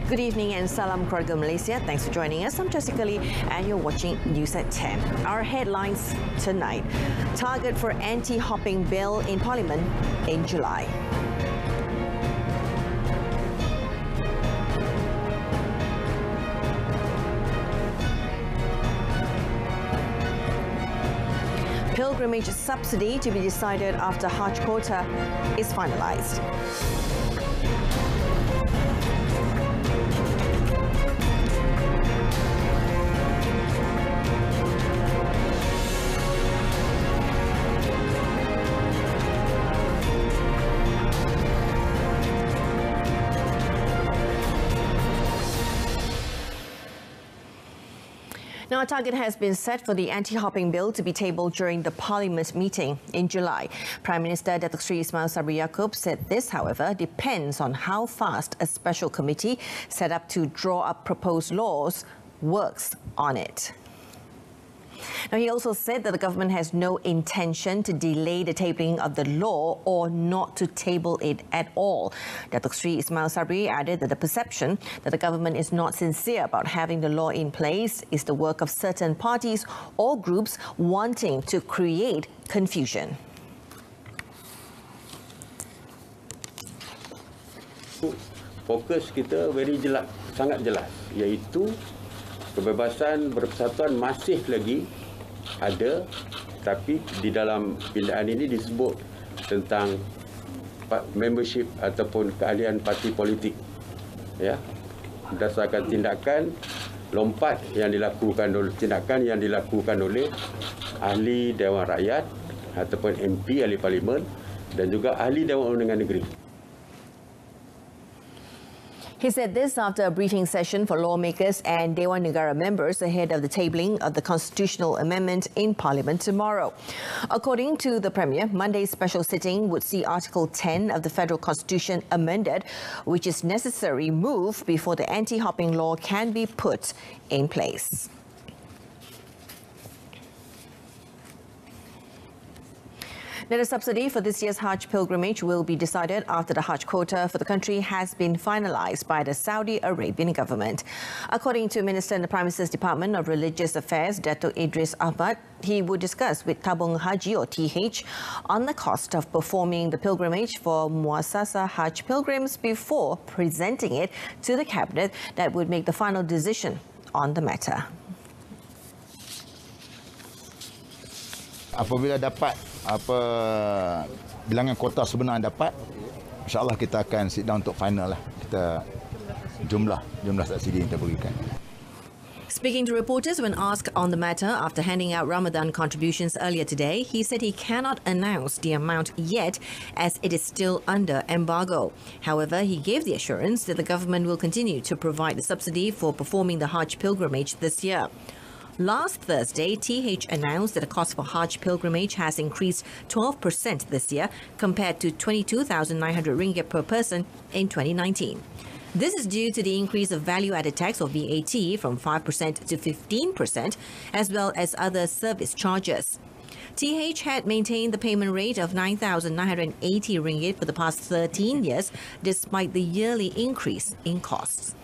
Good evening and salam keluarga Malaysia. Thanks for joining us. I'm Jessica Lee and you're watching News at 10. Our headlines tonight. Target for anti-hopping bill in Parliament in July. Pilgrimage subsidy to be decided after Hajj quota is finalised. Now, a target has been set for the anti-hopping bill to be tabled during the Parliament meeting in July. Prime Minister Datuk Seri Ismail Sabri Yaakob said this, however, depends on how fast a special committee set up to draw up proposed laws works on it. Now, he also said that the government has no intention to delay the tabling of the law or not to table it at all. Datuk Seri Ismail Sabri added that the perception that the government is not sincere about having the law in place is the work of certain parties or groups wanting to create confusion. Fokus kita very jelas, sangat jelas, iaitu kebebasan berpersatuan masih lagi ada, tapi di dalam pilihan ini disebut tentang membership ataupun keahlian parti politik, ya, berdasarkan tindakan yang dilakukan oleh ahli Dewan Rakyat ataupun MP, ahli Parlimen, dan juga ahli Dewan Undangan Negeri. He said this after a briefing session for lawmakers and Dewan Negara members ahead of the tabling of the constitutional amendment in Parliament tomorrow. According to the Premier, Monday's special sitting would see Article 10 of the Federal Constitution amended, which is necessary move before the anti-hopping law can be put in place. Now, the subsidy for this year's Hajj pilgrimage will be decided after the Hajj quota for the country has been finalised by the Saudi Arabian government. According to Minister in the Prime Minister's Department of Religious Affairs, Datuk Idris Ahmad, he would discuss with Tabung Haji or TH on the cost of performing the pilgrimage for Muassasa Hajj pilgrims before presenting it to the Cabinet that would make the final decision on the matter. Apabila dapat bilangan kuota sebenar dapat, insya-Allah kita akan sit down untuk final lah. Kita jumlah subsidi yang kita berikan. Speaking to reporters when asked on the matter after handing out Ramadan contributions earlier today, he said he cannot announce the amount yet as it is still under embargo. However, he gave the assurance that the government will continue to provide the subsidy for performing the Hajj pilgrimage this year. Last Thursday, TH announced that the cost for Hajj pilgrimage has increased 12% this year compared to 22,900 ringgit per person in 2019. This is due to the increase of value-added tax or VAT from 5% to 15%, as well as other service charges. TH had maintained the payment rate of 9,980 ringgit for the past 13 years, despite the yearly increase in costs.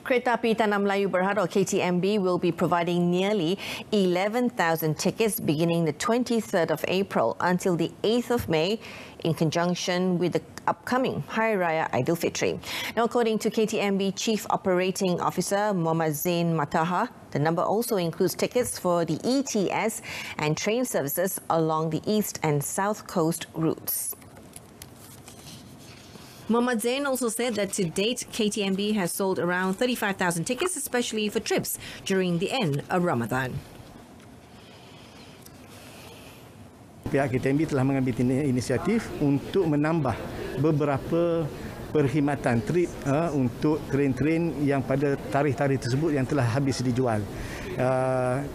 Kereta Api Tanah Melayu Berhad or KTMB will be providing nearly 11,000 tickets beginning the 23rd of April until the 8th of May in conjunction with the upcoming Hari Raya Aidilfitri. Now, according to KTMB Chief Operating Officer Muhammad Zain Mataha, the number also includes tickets for the ETS and train services along the east and south coast routes. Muhammad Zain also said that to date, KTMB has sold around 35,000 tickets, especially for trips during the end of Ramadan. Pihak KTMB telah mengambil inisiatif untuk menambah beberapa perkhidmatan trip untuk train-train yang pada tarikh-tarikh tersebut yang telah habis dijual.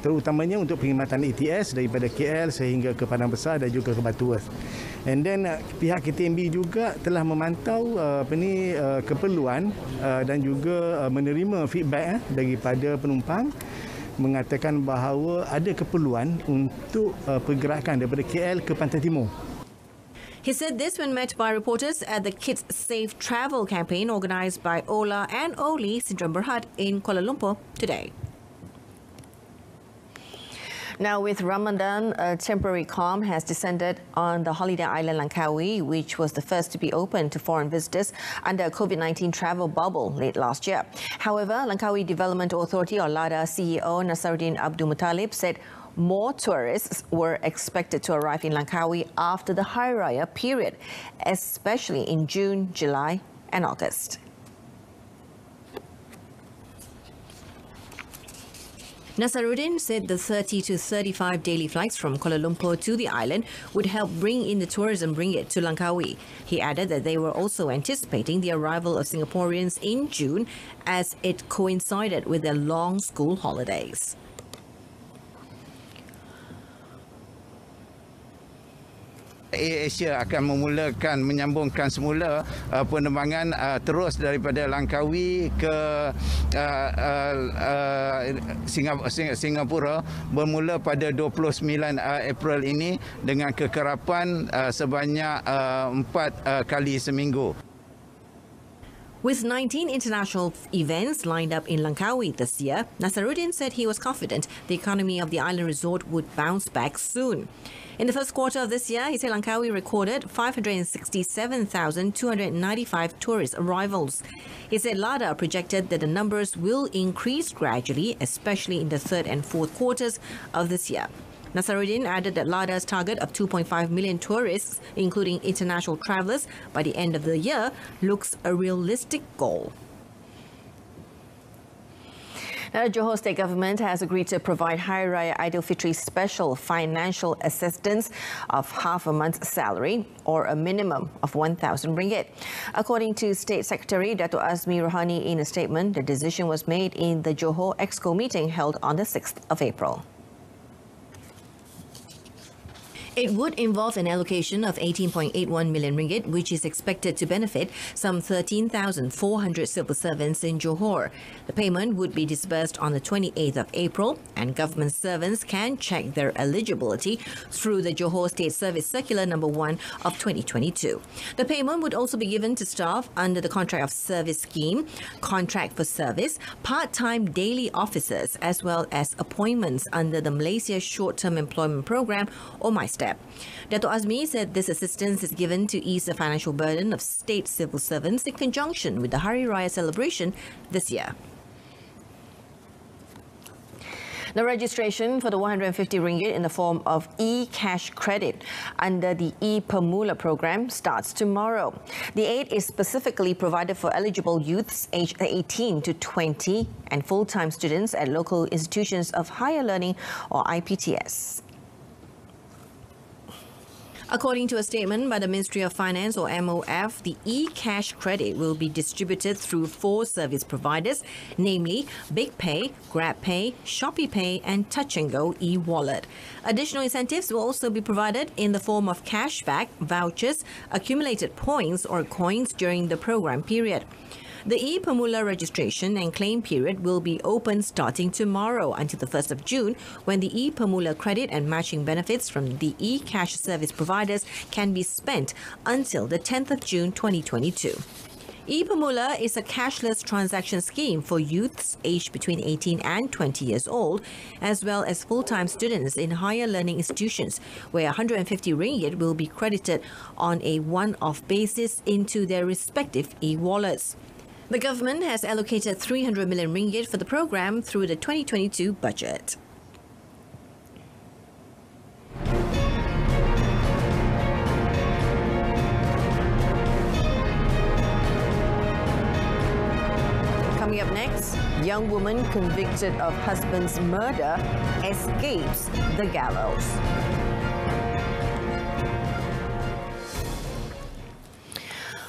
Terutamanya untuk perkhidmatan ETS daripada KL sehingga ke Padang Besar dan juga ke Batu Worth. And then pihak KTMB juga telah memantau keperluan dan juga menerima feedback daripada penumpang mengatakan bahawa ada keperluan untuk pergerakan daripada KL ke Pantai Timur. He said this when met by reporters at the Kids Safe Travel campaign organised by Ola and Oli Syndrome Berhad in Kuala Lumpur today. Now, with Ramadan, a temporary calm has descended on the holiday island Langkawi, which was the first to be open to foreign visitors under a COVID-19 travel bubble late last year. However, Langkawi Development Authority, or LADA CEO Nasaruddin Abdul Muttalib, said more tourists were expected to arrive in Langkawi after the Hari Raya period, especially in June, July and August. Nasaruddin said the 30 to 35 daily flights from Kuala Lumpur to the island would help bring in the tourism ringgit to Langkawi. He added that they were also anticipating the arrival of Singaporeans in June as it coincided with their long school holidays. Asia akan menyambungkan semula penerbangan terus daripada Langkawi ke Singapura bermula pada 29 April ini dengan kekerapan sebanyak 4 kali seminggu. With 19 international events lined up in Langkawi this year, Nasaruddin said he was confident the economy of the island resort would bounce back soon. In the first quarter of this year, he said Langkawi recorded 567,295 tourist arrivals. He said LADA projected that the numbers will increase gradually, especially in the third and fourth quarters of this year. Nasaruddin added that LADA's target of 2.5 million tourists, including international travellers, by the end of the year looks a realistic goal. Now, the Johor State Government has agreed to provide Hari Raya Aidilfitri special financial assistance of half a month's salary or a minimum of 1,000 ringgit. According to State Secretary Dato' Azmi Rohani in a statement, the decision was made in the Johor Exco meeting held on the 6th of April. It would involve an allocation of 18.81 million ringgit, which is expected to benefit some 13,400 civil servants in Johor. The payment would be disbursed on the 28th of April, and government servants can check their eligibility through the Johor State Service Circular number 1 of 2022. The payment would also be given to staff under the Contract of Service Scheme, Contract for Service, part-time daily officers, as well as appointments under the Malaysia Short-Term Employment Program, or MyStep. Dato' Azmi said this assistance is given to ease the financial burden of state civil servants in conjunction with the Hari Raya celebration this year. The registration for the 150 ringgit in the form of e-cash credit under the Permula program starts tomorrow. The aid is specifically provided for eligible youths aged 18 to 20 and full-time students at local institutions of higher learning or IPTS. According to a statement by the Ministry of Finance, or MOF, the e-cash credit will be distributed through 4 service providers, namely BigPay, GrabPay, ShopeePay and Touch and Go e-wallet. Additional incentives will also be provided in the form of cashback, vouchers, accumulated points or coins during the program period. The Permula registration and claim period will be open starting tomorrow until the 1st of June, when the Permula credit and matching benefits from the e-cash service providers can be spent until the 10th of June 2022. Permula is a cashless transaction scheme for youths aged between 18 and 20 years old, as well as full-time students in higher learning institutions, where 150 ringgit will be credited on a one-off basis into their respective e-wallets. The government has allocated 300 million ringgit for the program through the 2022 budget. Coming up next, young woman convicted of husband's murder escapes the gallows.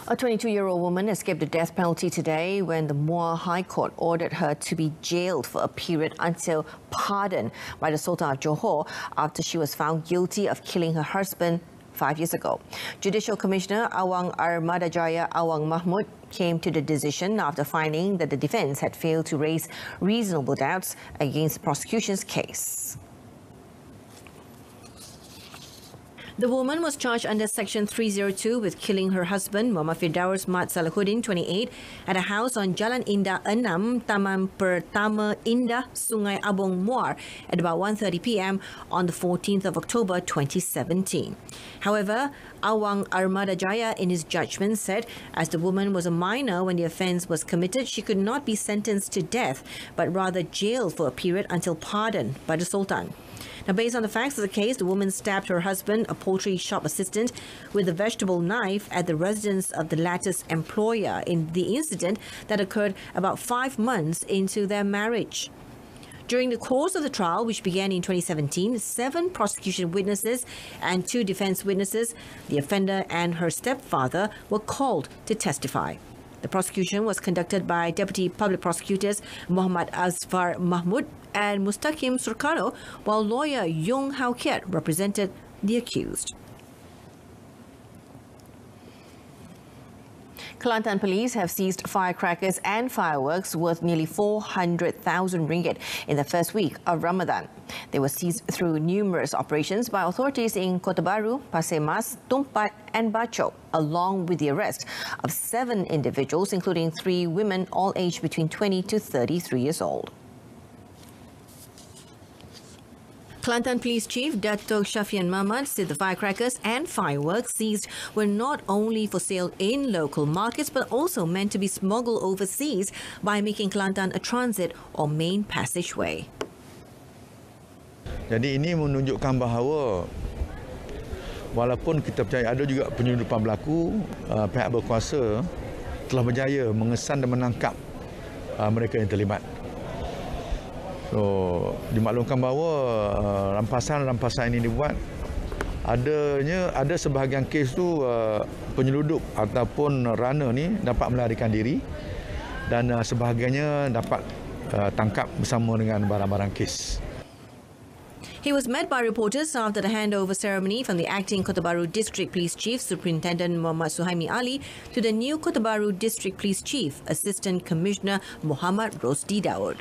A 22-year-old woman escaped the death penalty today when the Muar High Court ordered her to be jailed for a period until pardoned by the Sultan of Johor after she was found guilty of killing her husband 5 years ago. Judicial Commissioner Awang Armada Jaya Awang Mahmud came to the decision after finding that the defence had failed to raise reasonable doubts against the prosecution's case. The woman was charged under Section 302 with killing her husband, Muhammad Firdaus Mat Salahuddin, 28, at a house on Jalan Indah 6, Taman Pertama Indah, Sungai Abong Muar, at about 1:30 p.m. on the 14th of October 2017. However, Awang Armada Jaya in his judgment said as the woman was a minor when the offence was committed, she could not be sentenced to death, but rather jailed for a period until pardoned by the Sultan. Now, based on the facts of the case, the woman stabbed her husband, a poultry shop assistant, with a vegetable knife at the residence of the latter's employer in the incident that occurred about 5 months into their marriage. During the course of the trial, which began in 2017, 7 prosecution witnesses and 2 defense witnesses, the offender and her stepfather, were called to testify. The prosecution was conducted by Deputy Public Prosecutors Muhammad Azfar Mahmud and Mustaqim Surkano, while lawyer Yong Hao Kiat represented the accused. Kelantan police have seized firecrackers and fireworks worth nearly 400,000 ringgit in the first week of Ramadan. They were seized through numerous operations by authorities in Kota Baru, Pasir Mas, Tumpat and Bachok, along with the arrest of 7 individuals, including 3 women, all aged between 20 to 33 years old. Kelantan Police Chief Dato' Shafian Mahmad said the firecrackers and fireworks seized were not only for sale in local markets but also meant to be smuggled overseas by making Kelantan a transit or main passageway. Jadi ini menunjukkan bahawa walaupun kita percaya ada juga penyelundupan berlaku, pihak berkuasa telah berjaya mengesan dan menangkap mereka yang terlibat. So, dimaklumkan bahawa rampasan ini dibuat ada sebahagian kes tu penyelundup ataupun runner ni dapat melarikan diri dan sebahagiannya dapat tangkap bersama dengan barang-barang kes. He was met by reporters after the handover ceremony from the acting Kota Baru District Police Chief Superintendent Muhammad Suhaimi Ali to the new Kota Baru District Police Chief Assistant Commissioner Muhammad Rosdi Daud.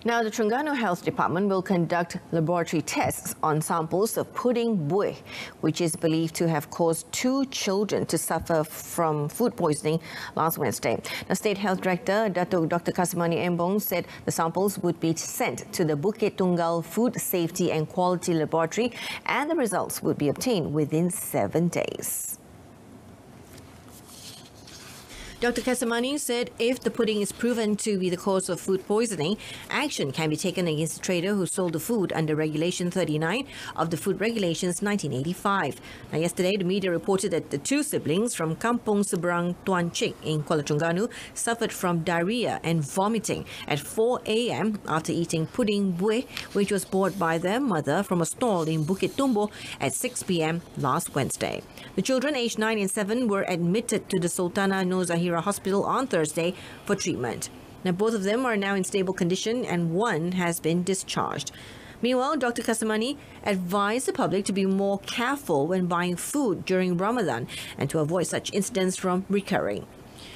Now, the Terengganu Health Department will conduct laboratory tests on samples of pudding buih, which is believed to have caused 2 children to suffer from food poisoning last Wednesday. The State Health Director, Dr. Kasimani Embong, said the samples would be sent to the Bukit Tunggal Food Safety and Quality Laboratory and the results would be obtained within 7 days. Dr. Kasimani said if the pudding is proven to be the cause of food poisoning, action can be taken against the trader who sold the food under Regulation 39 of the Food Regulations 1985. Now, yesterday, the media reported that the 2 siblings from Kampung Seberang Tuan Chik in Kuala Terengganu suffered from diarrhea and vomiting at 4 a.m. after eating pudding buih, which was bought by their mother from a stall in Bukit Tumbo at 6 p.m. last Wednesday. The children, aged 9 and 7, were admitted to the Sultana Nur Zahira Hospital on Thursday for treatment. Now, both of them are now in stable condition and one has been discharged. Meanwhile, Dr. Kasimani advised the public to be more careful when buying food during Ramadan and to avoid such incidents from recurring.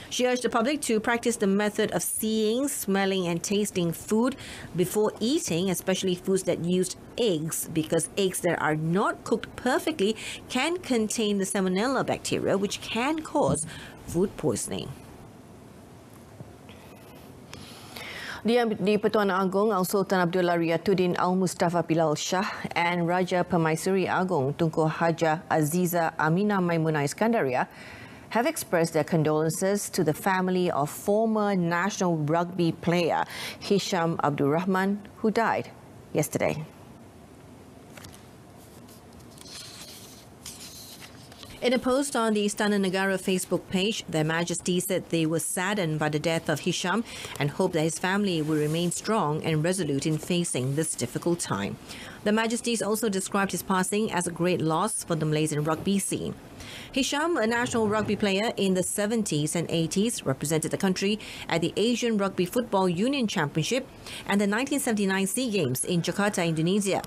She urged the public to practice the method of seeing, smelling and tasting food before eating, especially foods that use eggs, because eggs that are not cooked perfectly can contain the salmonella bacteria, which can cause food poisoning. Di Pertuan Agong Al-Sultan Abdullah Riyatuddin Al-Mustafa Bilal Shah and Raja Permaisuri Agong Tunku Haja Aziza Amina Maimuna Iskandaria have expressed their condolences to the family of former national rugby player Hisham Abdul Rahman, who died yesterday. In a post on the Istana Negara Facebook page, Their Majesty said they were saddened by the death of Hisham and hope that his family will remain strong and resolute in facing this difficult time. Their Majesties also described his passing as a great loss for the Malaysian rugby scene. Hisham, a national rugby player in the 70s and 80s, represented the country at the Asian Rugby Football Union Championship and the 1979 SEA Games in Jakarta, Indonesia.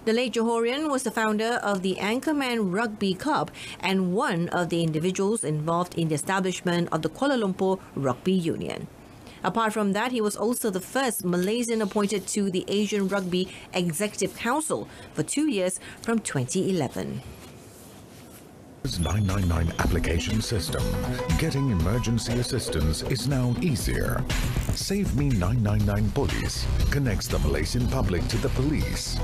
The late Johorian was the founder of the Anchorman Rugby Club and one of the individuals involved in the establishment of the Kuala Lumpur Rugby Union. Apart from that, he was also the first Malaysian appointed to the Asian Rugby Executive Council for 2 years from 2011. 999 application system. Getting emergency assistance is now easier. Save Me 999 Police connects the Malaysian public to the police.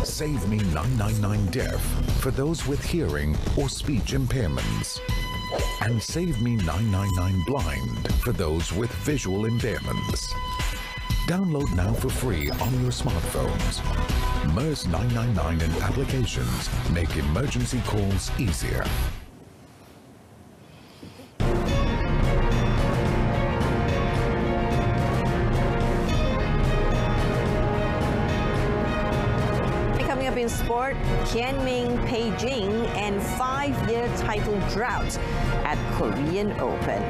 Save Me 999 Deaf for those with hearing or speech impairments. And Save Me 999 Blind for those with visual impairments. Download now for free on your smartphones. MERS 999 and applications make emergency calls easier. Coming up in sport, Kianming Beijing and 5-year title drought at Korean Open.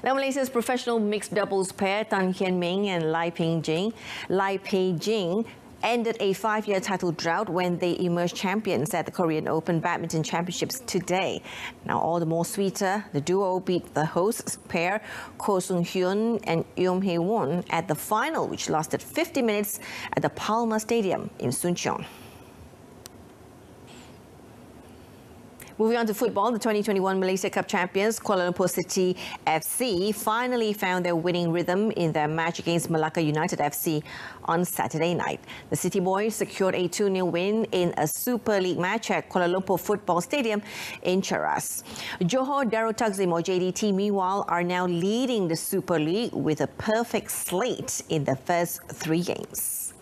Now, Malaysia's professional mixed doubles pair Tan Kian Ming and Lai Peijing ended a 5-year title drought when they emerged champions at the Korean Open Badminton Championships today. Now, all the more sweeter, the duo beat the hosts pair Ko Sung-hyun and Yeom Hae-won at the final, which lasted 50 minutes at the Palma Stadium in Suncheon. Moving on to football, the 2021 Malaysia Cup champions Kuala Lumpur City FC finally found their winning rhythm in their match against Malacca United FC on Saturday night. The City boys secured a 2-0 win in a Super League match at Kuala Lumpur Football Stadium in Cheras. Johor Darul Takzim or JDT meanwhile are now leading the Super League with a perfect slate in the first 3 games.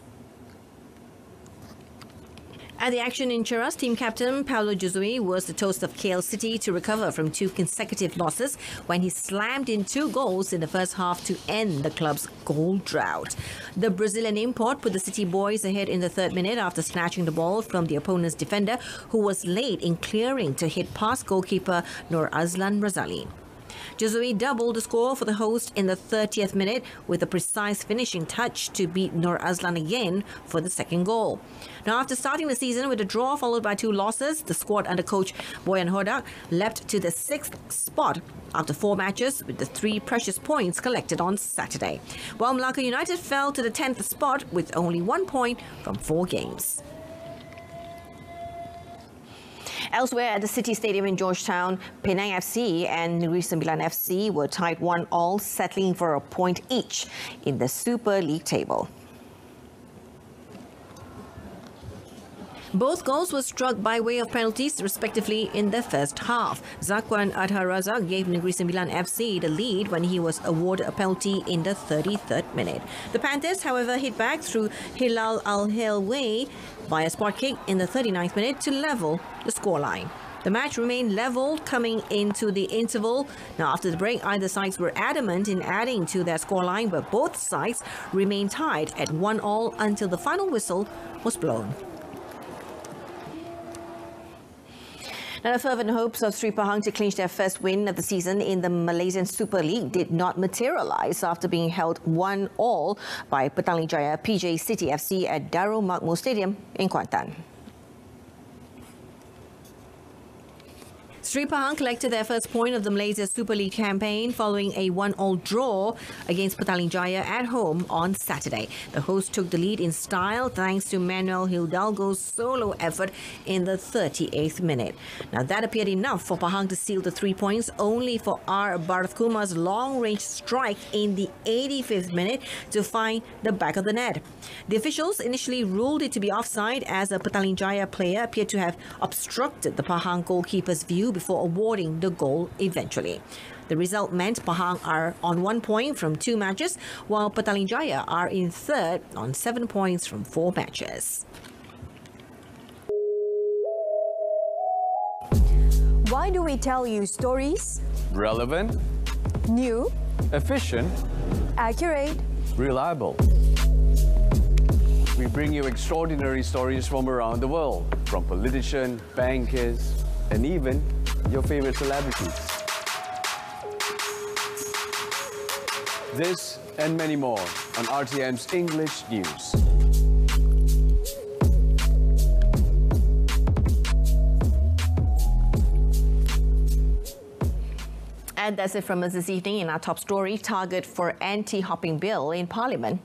At the action in Cheras, team captain Paulo Josue was the toast of KL City to recover from 2 consecutive losses when he slammed in 2 goals in the first half to end the club's goal drought. The Brazilian import put the City boys ahead in the 3rd minute after snatching the ball from the opponent's defender, who was late in clearing to hit past goalkeeper Nur Azlan Razali. Josue doubled the score for the host in the 30th minute with a precise finishing touch to beat Nur Azlan again for the 2nd goal. Now, after starting the season with a draw followed by 2 losses, the squad under coach Boyan Hodak leapt to the 6th spot after 4 matches with the 3 precious points collected on Saturday, while Malacca United fell to the 10th spot with only 1 point from 4 games. Elsewhere at the City Stadium in Georgetown, Penang FC and Negeri Sembilan FC were tied 1-1, settling for a point each in the Super League table. Both goals were struck by way of penalties, respectively, in the first half. Zakwan Adhar Razak gave Negeri Sembilan FC the lead when he was awarded a penalty in the 33rd minute. The Panthers, however, hit back through Hilal Al-Helway by a spot kick in the 39th minute to level the scoreline. The match remained level coming into the interval. Now, after the break, either sides were adamant in adding to their scoreline, but both sides remained tied at 1-1 until the final whistle was blown. Now, the fervent hopes of Sri Pahang to clinch their first win of the season in the Malaysian Super League did not materialise after being held 1-1 by Petaling Jaya PJ City FC at Darul Makmur Stadium in Kuantan. Sri Pahang collected their first point of the Malaysia Super League campaign following a 1-1 draw against Petaling Jaya at home on Saturday. The hosts took the lead in style thanks to Manuel Hidalgo's solo effort in the 38th minute. Now, that appeared enough for Pahang to seal the 3 points, only for R. Bharat Kumar's long-range strike in the 85th minute to find the back of the net. The officials initially ruled it to be offside as a Petaling Jaya player appeared to have obstructed the Pahang goalkeeper's view before awarding the goal eventually. The result meant Pahang are on 1 point from 2 matches, while Petaling Jaya are in 3rd on 7 points from 4 matches. Why do we tell you stories? Relevant, New, efficient, accurate. reliable. We bring you extraordinary stories from around the world, from politicians, bankers, and even your favorite celebrities. This and many more on RTM's English News. And that's it from us this evening in our top story, target for Antihopping Bill in Parliament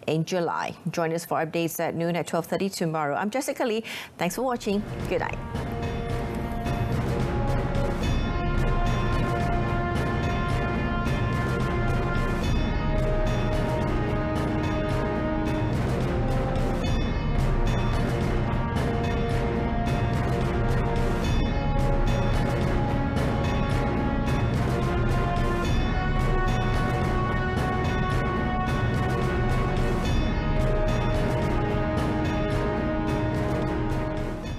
in July. Join us for updates at noon at 12:30 tomorrow. I'm Jessica Lee. Thanks for watching. Good night.